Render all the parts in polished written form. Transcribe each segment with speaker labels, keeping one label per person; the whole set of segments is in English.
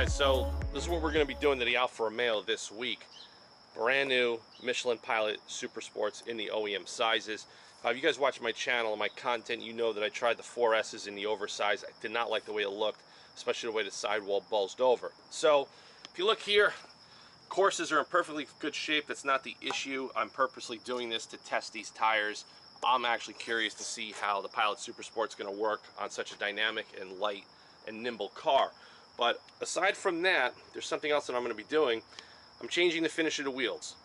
Speaker 1: guys, so this is what we're going to be doing to the Alfa Romeo this week. Brand new Michelin Pilot Super Sports in the OEM sizes. If you guys watch my channel and my content, you know that I tried the 4S's in the oversize. I did not like the way it looked, especially the way the sidewall bulged over. So if you look here, courses are in perfectly good shape. That's not the issue. I'm purposely doing this to test these tires. I'm actually curious to see how the Pilot Super Sport's going to work on such a dynamic and light and nimble car. But aside from that, there's something else that I'm going to be doing. I'm changing the finish of the wheels.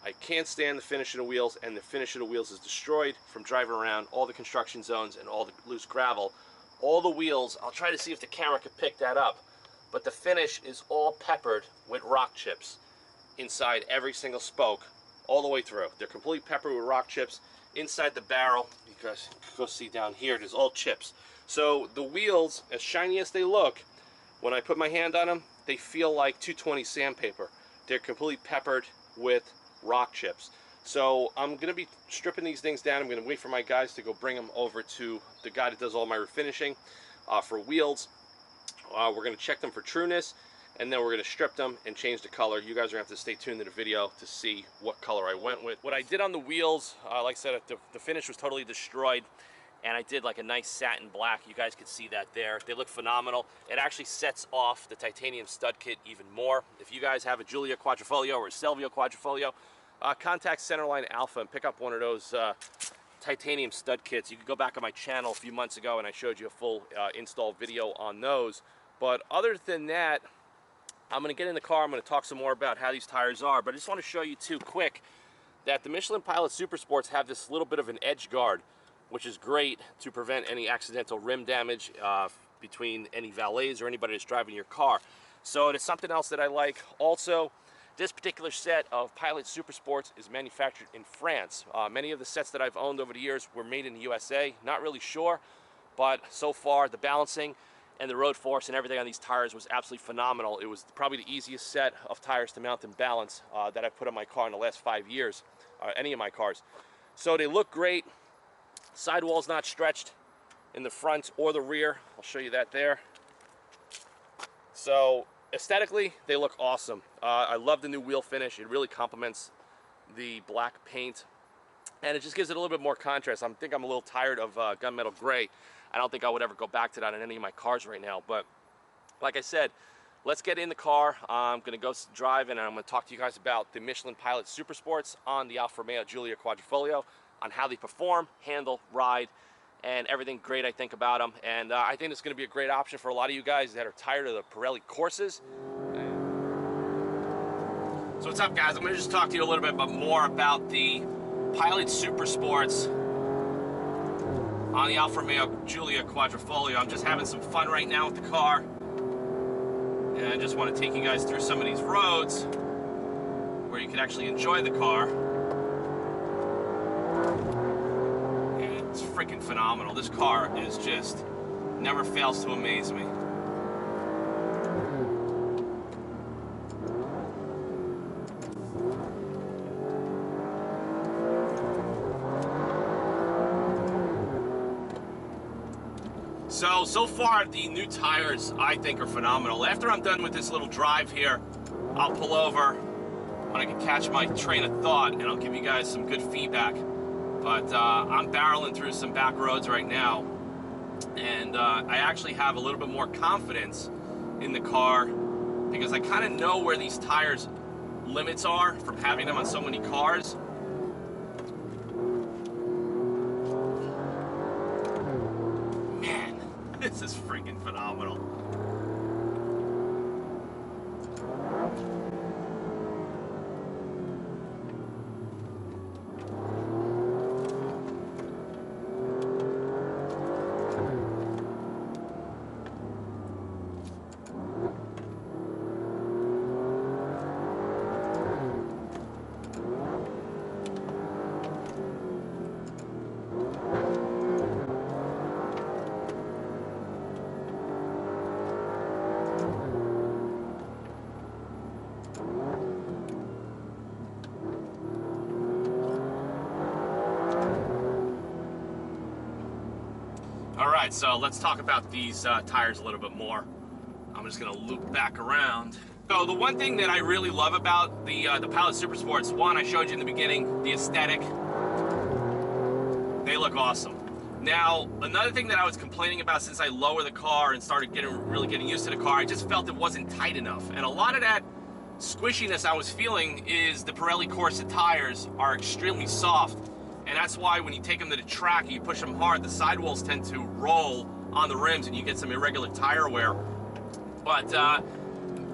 Speaker 1: I can't stand the finish of the wheels, and the finish of the wheels is destroyed from driving around all the construction zones and all the loose gravel. All the wheels, I'll try to see if the camera can pick that up, but the finish is all peppered with rock chips inside every single spoke all the way through. They're completely peppered with rock chips inside the barrel. You guys can go see down here, there's all chips. So the wheels, as shiny as they look, when I put my hand on them, they feel like 220 sandpaper. They're completely peppered with rock chips. So I'm going to be stripping these things down. I'm going to wait for my guys to go bring them over to the guy that does all my refinishing for wheels. We're going to check them for trueness, and then we're going to strip them and change the color. You guys are going to have to stay tuned to the video to see what color I went with. What I did on the wheels, like I said, the finish was totally destroyed. And I did like a nice satin black. You guys could see that there. They look phenomenal. It actually sets off the titanium stud kit even more. If you guys have a Giulia Quadrifoglio or a Stelvio Quadrifoglio, contact Centerline Alpha and pick up one of those titanium stud kits. You can go back on my channel a few months ago and I showed you a full install video on those. But other than that, I'm going to get in the car. I'm going to talk some more about how these tires are. But I just want to show you too quick that the Michelin Pilot Super Sports have this little bit of an edge guard, which is great to prevent any accidental rim damage between any valets or anybody that's driving your car. So it is something else that I like. Also, this particular set of Pilot Super Sports is manufactured in France. Many of the sets that I've owned over the years were made in the USA. Not really sure, but so far the balancing and the road force and everything on these tires was absolutely phenomenal. It was probably the easiest set of tires to mount and balance that I've put on my car in the last 5 years, any of my cars. So they look great. Sidewall's not stretched in the front or the rear. I'll show you that there. So aesthetically, they look awesome. I love the new wheel finish. It really complements the black paint, and it just gives it a little bit more contrast. I think I'm a little tired of gunmetal gray. I don't think I would ever go back to that in any of my cars right now. But like I said, let's get in the car. I'm going to go drive, and I'm going to talk to you guys about the Michelin Pilot Super Sports on the Alfa Romeo Giulia Quadrifoglio, on how they perform, handle, ride, and everything great I think about them. And I think it's going to be a great option for a lot of you guys that are tired of the Pirelli courses. So what's up, guys? I'm going to just talk to you a little bit more about the Pilot Super Sports on the Alfa Romeo Giulia Quadrifoglio. I'm just having some fun right now with the car, and I just want to take you guys through some of these roads where you can actually enjoy the car. It's freaking phenomenal. This car is just never fails to amaze me. So far the new tires I think are phenomenal. After I'm done with this little drive here, I'll pull over when I can catch my train of thought, and I'll give you guys some good feedback. But I'm barreling through some back roads right now, and I actually have a little bit more confidence in the car because I kind of know where these tires limits are from having them on so many cars. Man, this is freaking phenomenal. Alright, so let's talk about these tires a little bit more. I'm I'm just gonna loop back around. So the one thing that I really love about the Pilot Super Sports, one, I showed you in the beginning, the aesthetic. They look awesome. Now, another thing that I was complaining about since I lowered the car and started really getting used to the car, I just felt it wasn't tight enough. And a lot of that squishiness I was feeling is the Pirelli Corsa tires are extremely soft. And that's why when you take them to the track and you push them hard, the sidewalls tend to roll on the rims and you get some irregular tire wear. But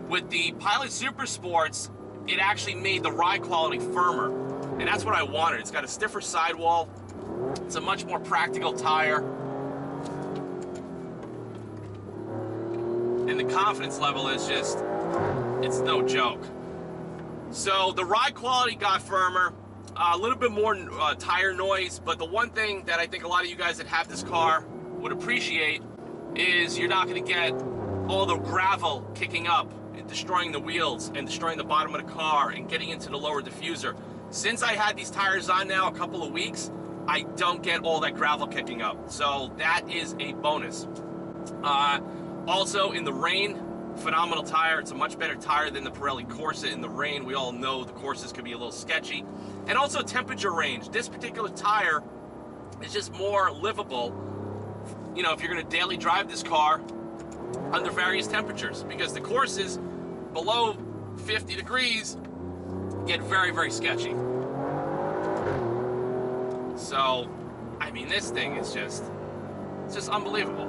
Speaker 1: with the Pilot Super Sports, it actually made the ride quality firmer. And that's what I wanted. It's got a stiffer sidewall. It's a much more practical tire. And the confidence level is just, it's no joke. So the ride quality got firmer, a little bit more tire noise, but the one thing that I think a lot of you guys that have this car would appreciate is you're not going to get all the gravel kicking up and destroying the wheels and destroying the bottom of the car and getting into the lower diffuser. Since I had these tires on now a couple of weeks, I don't get all that gravel kicking up. So that is a bonus. Also in the rain, phenomenal tire. It's a much better tire than the Pirelli Corsa in the rain. We all know the Corsas can be a little sketchy. And also temperature range. This particular tire is just more livable, you know, if you're going to daily drive this car under various temperatures, because the Corsas below 50 degrees get very, very sketchy. So, I mean, this thing is just, it's just unbelievable.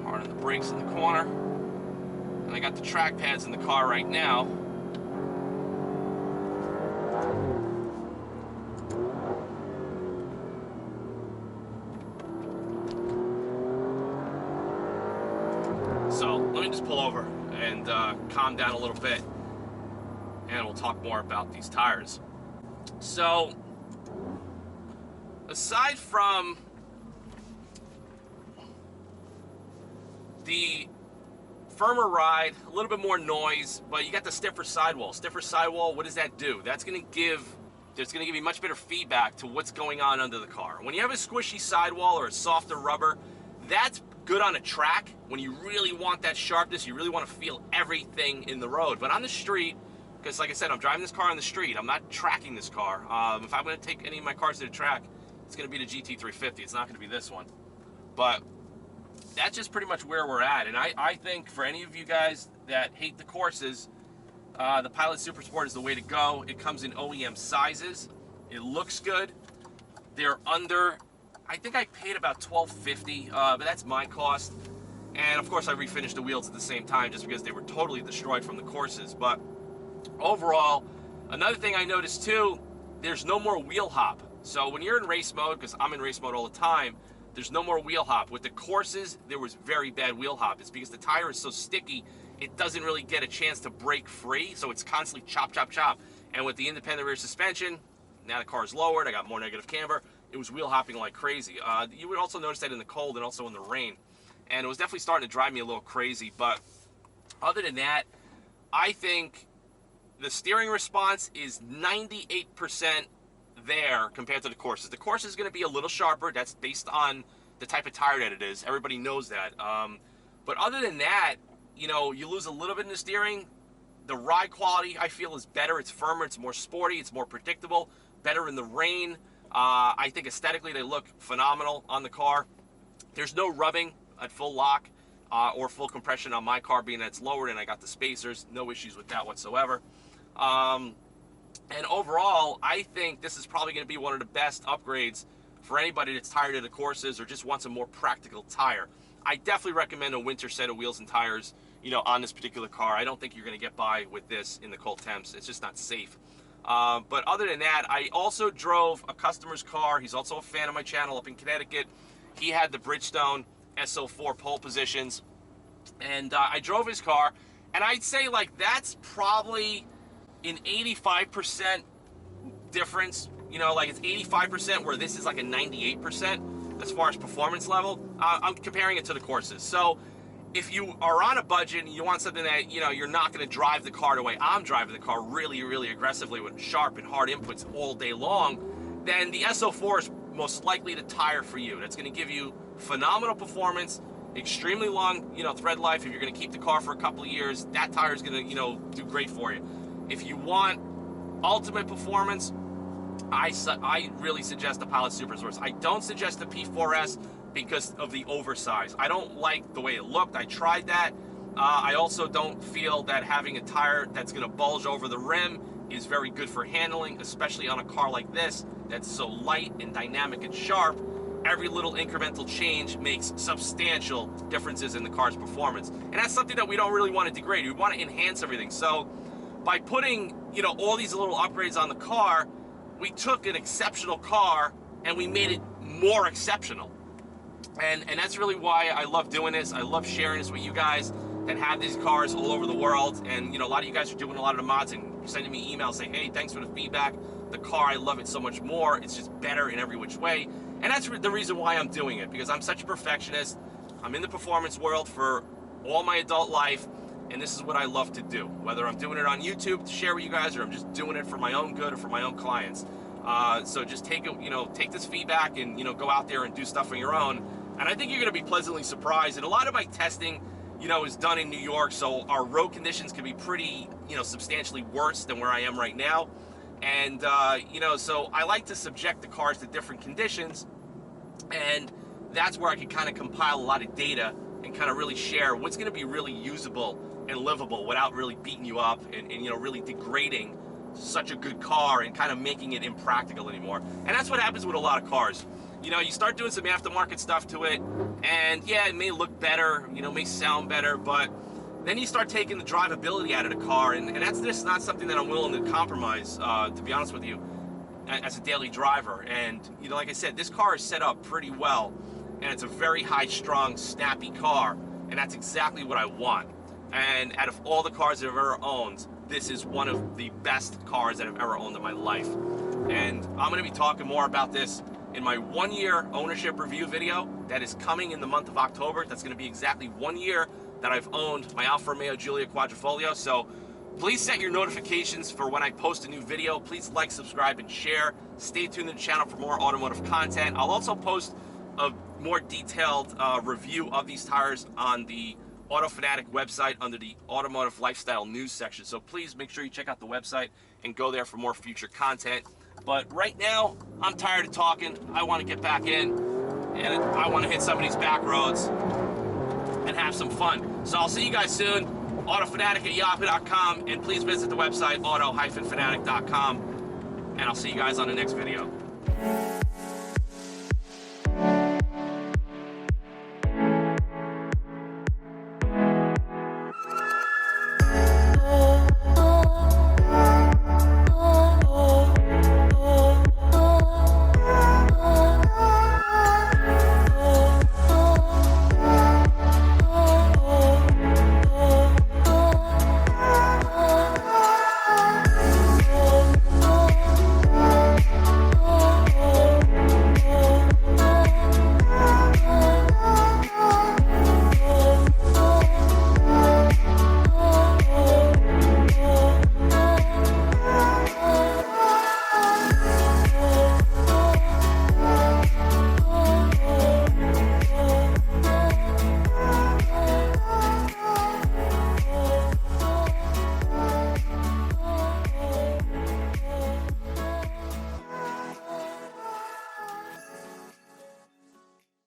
Speaker 1: Hard on the brakes in the corner. And I got the track pads in the car right now. So let me just pull over and calm down a little bit, and we'll talk more about these tires. So aside from the firmer ride, a little bit more noise, but you got the stiffer sidewall. Stiffer sidewall, what does that do? That's going to give you much better feedback to what's going on under the car. When you have a squishy sidewall or a softer rubber, that's good on a track. When you really want that sharpness, you really want to feel everything in the road. But on the street, because like I said, I'm driving this car on the street, I'm not tracking this car. If I'm going to take any of my cars to the track, it's going to be the GT350. It's not going to be this one. But that's just pretty much where we're at. And I think for any of you guys that hate the Corsas, the Pilot Super Sport is the way to go. It comes in OEM sizes. It looks good. They're under, I think I paid about $12.50, but that's my cost. And of course I refinished the wheels at the same time just because they were totally destroyed from the Corsas. But overall, another thing I noticed too, there's no more wheel hop. So when you're in race mode, because I'm in race mode all the time, there's no more wheel hop. With the Corsas, there was very bad wheel hop. It's because the tire is so sticky, it doesn't really get a chance to break free, so it's constantly chop, chop, chop. And with the independent rear suspension, now the car is lowered, I got more negative camber, it was wheel hopping like crazy. You would also notice that in the cold and also in the rain. And it was definitely starting to drive me a little crazy, but other than that, I think the steering response is 98% there compared to the Corsas. The Corsa is going to be a little sharper. That's based on the type of tire that it is. Everybody knows that. But other than that, you know, you lose a little bit in the steering. The ride quality, I feel, is better. It's firmer. It's more sporty. It's more predictable. Better in the rain. I think aesthetically they look phenomenal on the car. There's no rubbing at full lock or full compression on my car, being that it's lowered and I got the spacers. No issues with that whatsoever. And overall, I think this is probably going to be one of the best upgrades for anybody that's tired of the Corsas or just wants a more practical tire. I definitely recommend a winter set of wheels and tires, you know, on this particular car. I don't think you're going to get by with this in the cold temps. It's just not safe. But other than that, I also drove a customer's car. He's also a fan of my channel up in Connecticut. He had the Bridgestone SO4 pole positions, and I drove his car, and I'd say like that's probably an 85% difference. You know, like it's 85% where this is like a 98% as far as performance level. I'm comparing it to the Corsas. So if you are on a budget and you want something that, you know, you're not going to drive the car the way I'm driving the car really, really aggressively with sharp and hard inputs all day long, then the SO4 is most likely the tire for you. That's going to give you phenomenal performance, extremely long, thread life. If you're going to keep the car for a couple of years, that tire is going to, do great for you. If you want ultimate performance, I really suggest the Pilot Super Sports. I don't suggest the P4S because of the oversize. I don't like the way it looked. I tried that. I also don't feel that having a tire that's going to bulge over the rim is very good for handling, especially on a car like this that's so light and dynamic and sharp. Every little incremental change makes substantial differences in the car's performance. And that's something that we don't really want to degrade. We want to enhance everything. So by putting, all these little upgrades on the car, we took an exceptional car and we made it more exceptional. And that's really why I love doing this. I love sharing this with you guys that have these cars all over the world. And, a lot of you guys are doing a lot of the mods and sending me emails saying, hey, thanks for the feedback. The car, I love it so much more. It's just better in every which way. And that's the reason why I'm doing it, because I'm such a perfectionist. I'm in the performance world for all my adult life, and this is what I love to do. Whether I'm doing it on YouTube to share with you guys, or I'm just doing it for my own good or for my own clients. So just take it, take this feedback and, go out there and do stuff on your own. And I think you're going to be pleasantly surprised. And a lot of my testing, is done in New York, so our road conditions can be pretty, substantially worse than where I am right now. And, so I like to subject the cars to different conditions, and that's where I can kind of compile a lot of data and kind of really share what's going to be really usable and livable without really beating you up and really degrading such a good car and kind of making it impractical anymore. And that's what happens with a lot of cars. You start doing some aftermarket stuff to it, and yeah, it may look better, may sound better, but then you start taking the drivability out of the car, and that's just not something that I'm willing to compromise, to be honest with you, as a daily driver. And, like I said, this car is set up pretty well, and it's a very high-strung, snappy car, and that's exactly what I want. And out of all the cars that I've ever owned, this is one of the best cars that I've ever owned in my life. And I'm going to be talking more about this in my 1-year ownership review video that is coming in the month of October. That's going to be exactly 1 year that I've owned my Alfa Romeo Giulia Quadrifoglio. So please set your notifications for when I post a new video. Please like, subscribe, and share. Stay tuned to the channel for more automotive content. I'll also post a more detailed review of these tires on the AutoFanatic website under the Automotive Lifestyle News section. So please make sure you check out the website and go there for more future content. But right now, I'm tired of talking. I want to get back in, and I want to hit some of these back roads and have some fun. So I'll see you guys soon. autofanatic@yahoo.com, and please visit the website auto-fanatic.com, and I'll see you guys on the next video.